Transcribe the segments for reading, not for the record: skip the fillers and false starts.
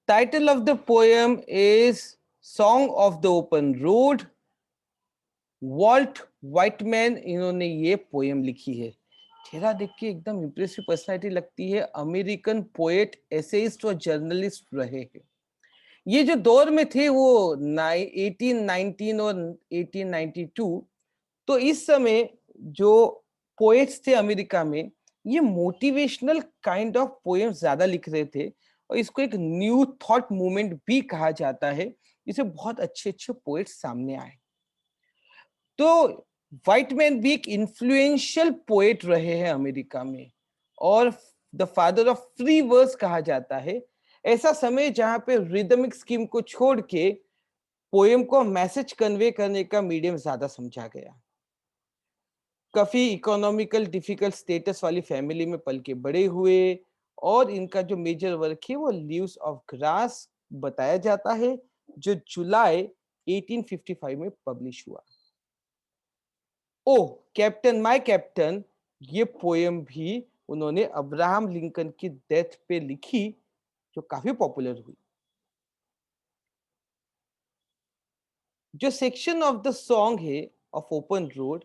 Title of the poem is Song of the Open Road. Walt Whitman इन्होंने ये poem लिखी है। चेहरा देख के एकदम इंप्रेसिव पर्सनालिटी लगती है। अमेरिकन पोएट, एसेइस्ट और जर्नलिस्ट रहे हैं। ये जो दौर में थे वो 1819 और 1892, तो इस समय जो पोएट्स थे अमेरिका में, ये मोटिवेशनल काइंड ऑफ पोएम्स ज्यादा लिख रहे थे और इसको एक न्यू थॉट मूवमेंट भी कहा जाता है। इसे बहुत अच्छे अच्छे पोएट्स सामने आए। तो व्हाइटमैन भी एक इन्फ्लुएंशियल पोएट रहे हैं अमेरिका में और the father of free verse कहा जाता है। ऐसा समय जहां पे रिदमिक स्कीम को छोड़ के पोएम को मैसेज कन्वे करने का मीडियम ज्यादा समझा गया। काफी इकोनॉमिकल डिफिकल्ट स्टेटस वाली फैमिली में पल के बड़े हुए और इनका जो मेजर वर्क है वो लीव्स ऑफ ग्रास बताया जाता है, जो जुलाई 1855 में पब्लिश हुआ। ओ कैप्टन माय कैप्टन, ये पोएम भी उन्होंने अब्राहम लिंकन की डेथ पे लिखी, जो काफी पॉपुलर हुई। जो सेक्शन ऑफ द सॉन्ग है ऑफ ओपन रोड,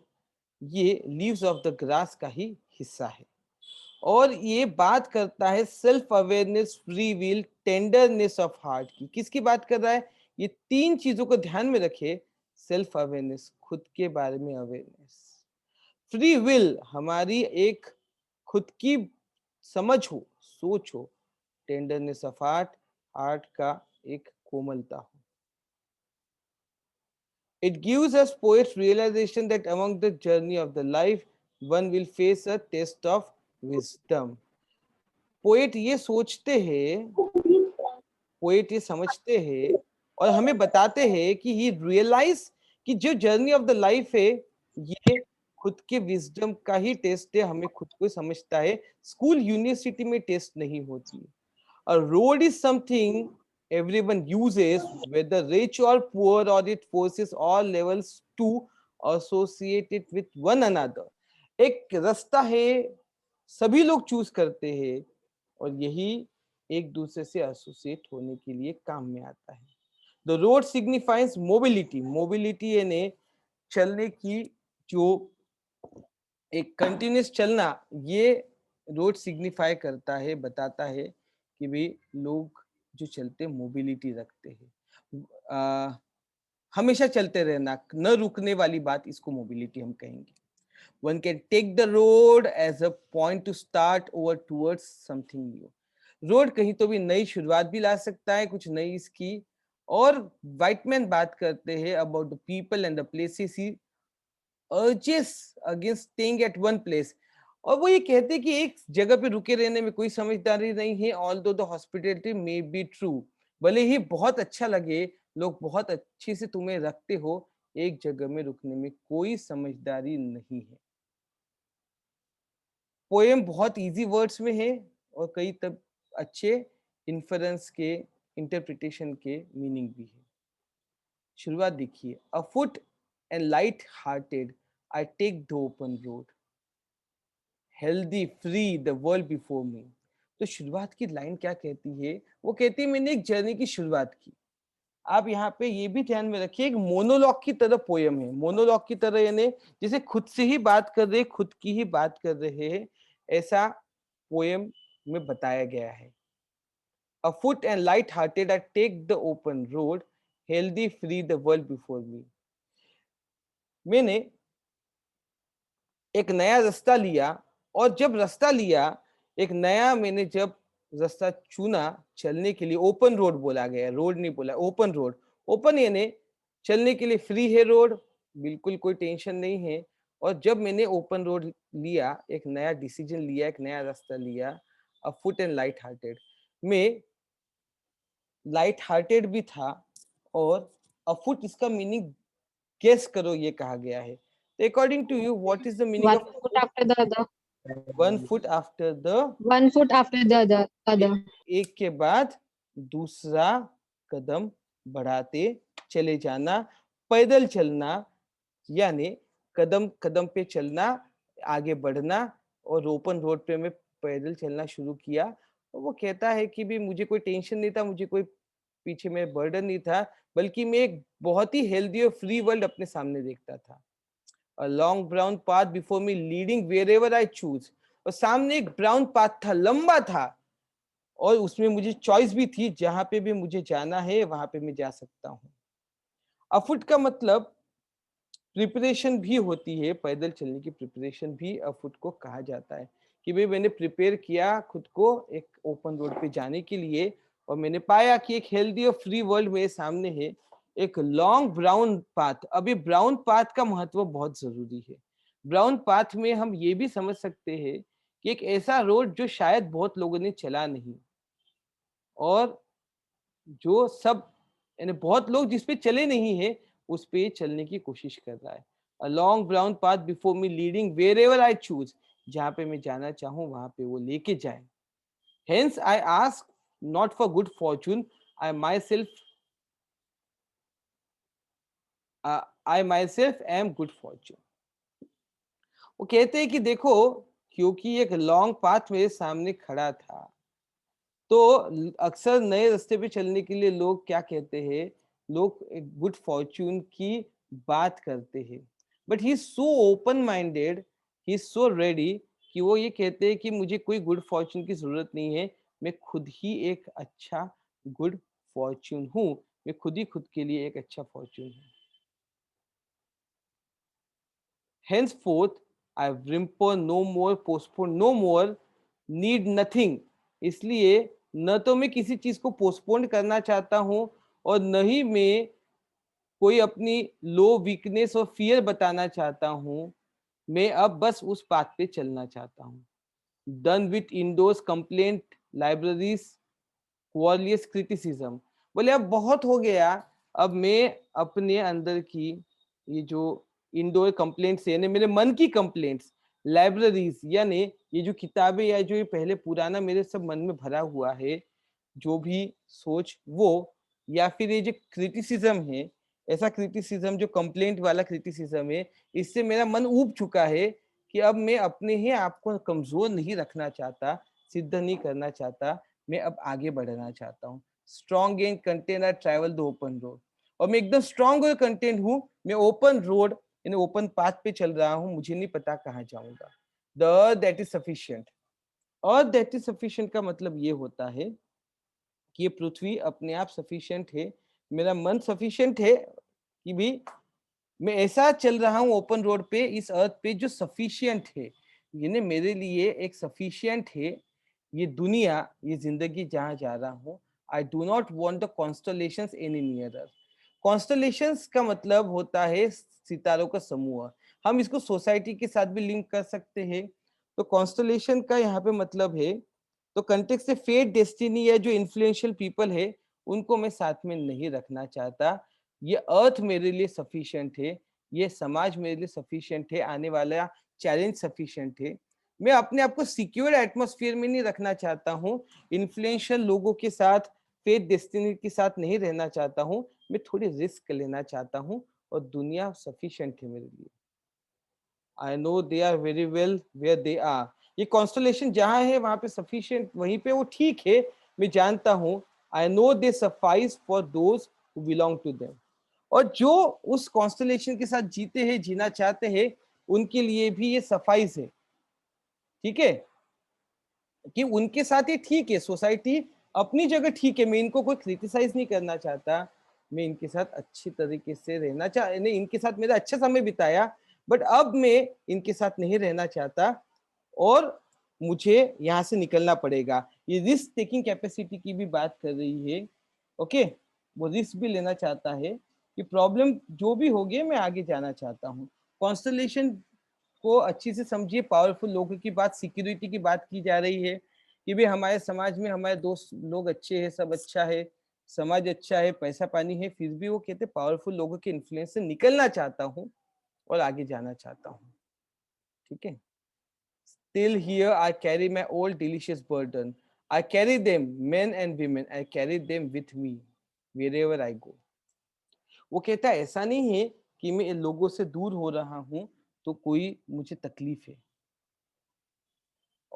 ये लीव्स ऑफ द ग्रास का ही हिस्सा है और ये बात करता है self awareness, free will, tenderness of heart की। किसकी बात कर रहा है? ये तीन चीजों को ध्यान में रखे। सेल्फ अवेयरनेस, खुद के बारे में अवेयरनेस। फ्री विल, हमारी एक खुद की समझ हो, सोच हो। टेंडरनेस ऑफ हार्ट, हार्ट का एक कोमलता हो। It gives us poets realization that among the journey of the life, one will face a test of wisdom. Poet ये सोचते हैं, पोएट ये समझते हैं और हमें बताते हैं कि ही रियलाइज कि जो जर्नी ऑफ द लाइफ है ये खुद के विजडम का ही टेस्ट है। हमें खुद को समझता है। स्कूल यूनिवर्सिटी में टेस्ट नहीं होती। A road is something everyone uses, whether rich or poor, or it forces all levels to associate it with one another. एक रास्ता है, सभी लोग चूज करते हैं और यही एक दूसरे से एसोसिएट होने के लिए काम में आता है। The road signifies mobility. Mobility यानी चलने की, जो एक कंटिन्यूस चलना, ये रोड सिग्निफाई करता है, बताता है कि भी लोग जो चलते मोबिलिटी रखते हैं। हमेशा चलते रहना, न रुकने वाली बात, इसको मोबिलिटी हम कहेंगे। One can take the road as a point to start over towards something new. Road कहीं तो भी नई शुरुआत भी ला सकता है, कुछ नई इसकी। और व्हाइटमैन बात करते हैं about the people and the places he urges against staying at one place. और वो ये कहते हैं कि एक जगह पे रुके रहने में कोई समझदारी नहीं है। although the hospitality may be true, भले ही बहुत अच्छा लगे, लोग बहुत अच्छे से तुम्हें रखते हो, एक जगह में रुकने में कोई समझदारी नहीं है। पोएम बहुत इजी वर्ड्स में है और कई तब अच्छे इन्फरेंस के, इंटरप्रिटेशन के मीनिंग भी है। शुरुआत देखिए। Afoot and light hearted I take the open road, healthy free the world before me. तो शुरुआत की लाइन क्या कहती है? वो कहती है मैंने एक जर्नी की शुरुआत की। आप यहाँ पे ये भी ध्यान में रखिए, एक मोनोलॉग की तरह पोयम है। मोनोलॉग की तरह यानी जैसे खुद से ही बात कर रहे, खुद की ही बात कर रहे हैं, ऐसा पोयम में बताया गया है। A foot and light-hearted, I take the open road, healthy, free the world before me. मैंने एक नया रास्ता लिया और जब रास्ता लिया, एक नया मैंने जब रास्ता चुना चलने के लिए, ओपन रोड बोला गया, रोड नहीं बोला, ओपन रोड। ओपन यानी चलने के लिए फ्री है रोड, बिल्कुल कोई टेंशन नहीं है। और जब मैंने ओपन रोड लिया, एक नया डिसीजन लिया, एक नया रास्ता लिया, a foot and light hearted, मैं लाइट हार्टेड भी था और अफुट इसका मीनिंग गेस करो, ये कहा गया है। According to you what is the meaning One of foot after the other. One foot after the? One foot after the other. एक के बाद दूसरा कदम बढ़ाते चले जाना, पैदल चलना, यानी कदम कदम पे चलना, आगे बढ़ना। और ओपन रोड पे मैं पैदल चलना शुरू किया वो कहता है कि भी मुझे कोई टेंशन नहीं था, मुझे कोई पीछे में बर्डन नहीं था, बल्कि मैं एक बहुत ही हेल्दी और फ्री वर्ल्ड अपने सामने देखता था। अ long brown path before me leading wherever I choose. और सामने एक ब्राउन पाथ था, लंबा था, और उसमें मुझे चॉइस भी थी, जहां पे भी मुझे जाना है वहां पे मैं जा सकता हूँ। अफुट का मतलब प्रिपरेशन भी होती है, पैदल चलने की प्रिपरेशन भी अफुट को कहा जाता है कि भाई मैंने प्रिपेयर किया खुद को एक ओपन रोड पे जाने के लिए, और मैंने पाया कि एक हेल्दी और फ्री वर्ल्ड मेरे सामने है। एक लॉन्ग ब्राउन पाथ, अभी ब्राउन पाथ का महत्व बहुत जरूरी है। ब्राउन पाथ में हम ये भी समझ सकते हैं कि एक ऐसा रोड जो शायद बहुत लोगों ने चला नहीं, और जो सब यानी बहुत लोग जिस पे चले नहीं है उस पे चलने की कोशिश कर रहा है। A long brown path before me leading wherever I choose, जहां पे मैं जाना चाहूँ वहां पे वो लेके जाए। Hence I ask not for good Fortune, I my self I my self am good Fortune. वो कहते हैं कि देखो, क्योंकि एक लॉन्ग पाथ मेरे सामने खड़ा था, तो अक्सर नए रास्ते पे चलने के लिए लोग क्या कहते हैं, लोग एक गुड फॉर्च्यून की बात करते हैं। But he is so open minded, he is so ready, कि वो ये कहते हैं कि मुझे कोई गुड फॉर्च्यून की जरूरत नहीं है, मैं खुद ही एक अच्छा गुड फॉर्च्यून हूँ, मैं खुद ही खुद के लिए एक अच्छा फॉर्च्यून हूँ। Henceforth, I whimper no more, postpone no more, need nothing। इसलिए न तो मैं किसी चीज को पोस्टपोन करना चाहता हूँ, और न ही मैं कोई अपनी लो वीकनेस और फियर बताना चाहता हूँ। मैं अब बस उस पाथ पे चलना चाहता हूँ। Done with indoors complaint, libraries, क्वालियस क्रिटिसिज्म। बोले अब बहुत हो गया, अब मैं अपने अंदर की ये जो इंडोर कंप्लेंट्स यानी मेरे मन की कंप्लेंट्स, लाइब्रेरीज यानी ये जो किताबें या जो ये पहले पुराना मेरे सब मन में भरा हुआ है, जो भी सोच वो, या फिर ये जो क्रिटिसिज्म है, ऐसा क्रिटिसिज्म जो कंप्लेंट वाला क्रिटिसिज्म है, इससे मेरा मन ऊब चुका है कि अब मैं अपने ही आप को कमजोर नहीं रखना चाहता, सिद्ध नहीं करना चाहता, मैं अब आगे बढ़ना चाहता हूँ। Strong and content I travel the open road. और मैं एकदम स्ट्रॉन्ग और कंटेंट हूँ, मैं ओपन रोड यानी ओपन पाथ पे चल रहा हूँ, मुझे नहीं पता कहाँ जाऊंगा। The that is sufficient. और दैट इज सफिशिएंट का मतलब ये होता है कि ये पृथ्वी अपने आप सफिशिएंट है, मेरा मन सफिशिएंट है कि भी मैं ऐसा चल रहा हूँ ओपन रोड पे इस अर्थ पे जो सफिशिएंट है, यानी मेरे लिए एक सफिशिएंट है ये दुनिया, ये जिंदगी जहाँ जा रहा हूँ। I do not want the constellations any nearer. Constellations का मतलब होता है सितारों का समूह। हम इसको सोसाइटी के साथ भी लिंक कर सकते हैं। तो कॉन्स्टलेशन का यहाँ पे मतलब है, तो कंटेक्स्ट से फेट, डेस्टिनी या जो इन्फ्लुएंशियल पीपल है उनको मैं साथ में नहीं रखना चाहता। ये अर्थ मेरे लिए सफिशिएंट है, ये समाज मेरे लिए सफिशिएंट है, आने वाला चैलेंज सफिशिएंट है। मैं अपने आप को सिक्योर एटमॉस्फेयर में नहीं रखना चाहता हूँ, इन्फ्लुएंशियल लोगों के साथ, फेथ डेस्टिनी के साथ नहीं रहना चाहता हूँ, मैं थोड़ी रिस्क लेना चाहता हूँ, और दुनिया सफिशिएंट है मेरे लिए। I know they are very well where they are. ये कॉन्स्टलेशन जहां है वहां पे सफिशिएंट, वहीं पे वो ठीक है, मैं जानता हूँ। I know they suffice for those who belong to them. और जो उस कॉन्स्टलेशन के साथ जीते हैं, जीना चाहते हैं, उनके लिए भी ये सफाइस है। ठीक है, कि उनके साथ ये ठीक है, सोसाइटी अपनी जगह ठीक है, मैं इनको कोई क्रिटिसाइज नहीं करना चाहता, मैं इनके साथ अच्छी तरीके से रहना चाह नहीं, इनके साथ मेरा अच्छा समय बिताया, बट अब मैं इनके साथ नहीं रहना चाहता, और मुझे यहाँ से निकलना पड़ेगा। ये रिस्क टेकिंग कैपेसिटी की भी बात कर रही है। ओके, वो रिस्क भी लेना चाहता है कि प्रॉब्लम जो भी होगी मैं आगे जाना चाहता हूँ। कॉन्स्टलेशन को अच्छी से समझिए, पावरफुल लोगों की बात, सिक्योरिटी की बात की जा रही है कि भाई हमारे समाज में हमारे दोस्त लोग अच्छे हैं, सब अच्छा है, समाज अच्छा है, पैसा पानी है, फिर भी वो कहते पावरफुल लोगों के इन्फ्लुएंस से निकलना चाहता हूँ और आगे जाना चाहता हूँ। ठीक है, still here I carry my old delicious burden, I carry them, men and women, I carry them with me wherever I go। वो कहता है ऐसा नहीं है कि मैं इन लोगों से दूर हो रहा हूँ तो कोई मुझे तकलीफ है,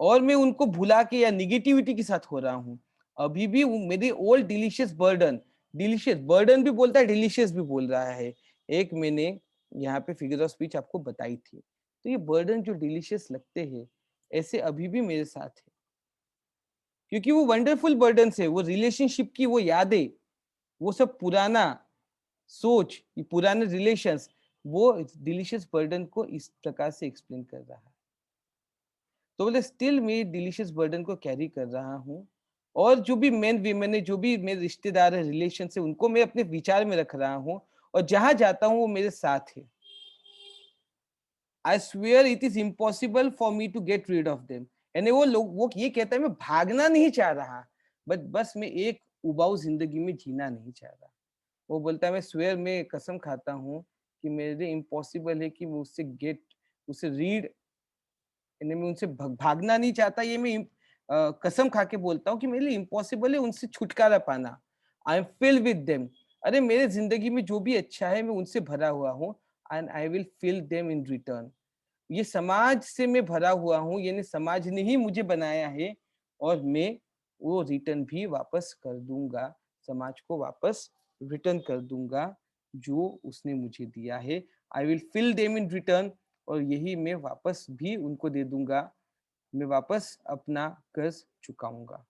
और मैं उनको भुला के या निगेटिविटी के साथ हो रहा हूँ, अभी भी मेरे old delicious burden, delicious burden भी बोलता है, डिलीशियस भी बोल रहा है, एक मैंने यहाँ पे फिगर ऑफ स्पीच आपको बताई थी। तो ये बर्डन जो डिलीशियस लगते हैं, ऐसे अभी भी मेरे साथ है, क्योंकि वो वंडरफुल बर्डन है, वो रिलेशनशिप की वो यादें, वो सब पुराना सोच, ये पुराने रिलेशंस, वो डिलीशियस बर्डन को इस प्रकार से एक्सप्लेन कर रहा है। तो बोले स्टिल मैं डिलीशियस बर्डन को कैरी कर रहा हूँ, और जो भी मेन वीमेन है, जो भी मेरे रिश्तेदार है, रिलेशन से, उनको मैं अपने विचार में रख रहा हूँ, और जहां जाता हूँ वो मेरे साथ है। I swear it is impossible for me to get rid of them. यानी वो ये कहता है मैं भागना नहीं चाह रहा, बट बस मैं एक उबाऊ जिंदगी में जीना नहीं चाह रहा। वो बोलता है मैं स्वेयर, मैं कसम खाता हूँ कि मेरे इम्पॉसिबल है कि मैं उससे रीड, यानी मैं उनसे भागना नहीं चाहता, ये मैं कसम खा के बोलता हूँ कि मेरे लिए इम्पॉसिबल है उनसे छुटकारा पाना। I am fill with them. अरे मेरे जिंदगी में जो भी अच्छा है मैं उनसे भरा हुआ हूँ, and I will fill them in return. ये समाज से मैं भरा हुआ हूँ, यानी समाज ने ही मुझे बनाया है, और मैं वो रिटर्न भी वापस कर दूंगा, समाज को वापस रिटर्न कर दूंगा जो उसने मुझे दिया है। I will fill them in return, और यही मैं वापस भी उनको दे दूंगा, मैं वापस अपना कर्ज चुकाऊंगा।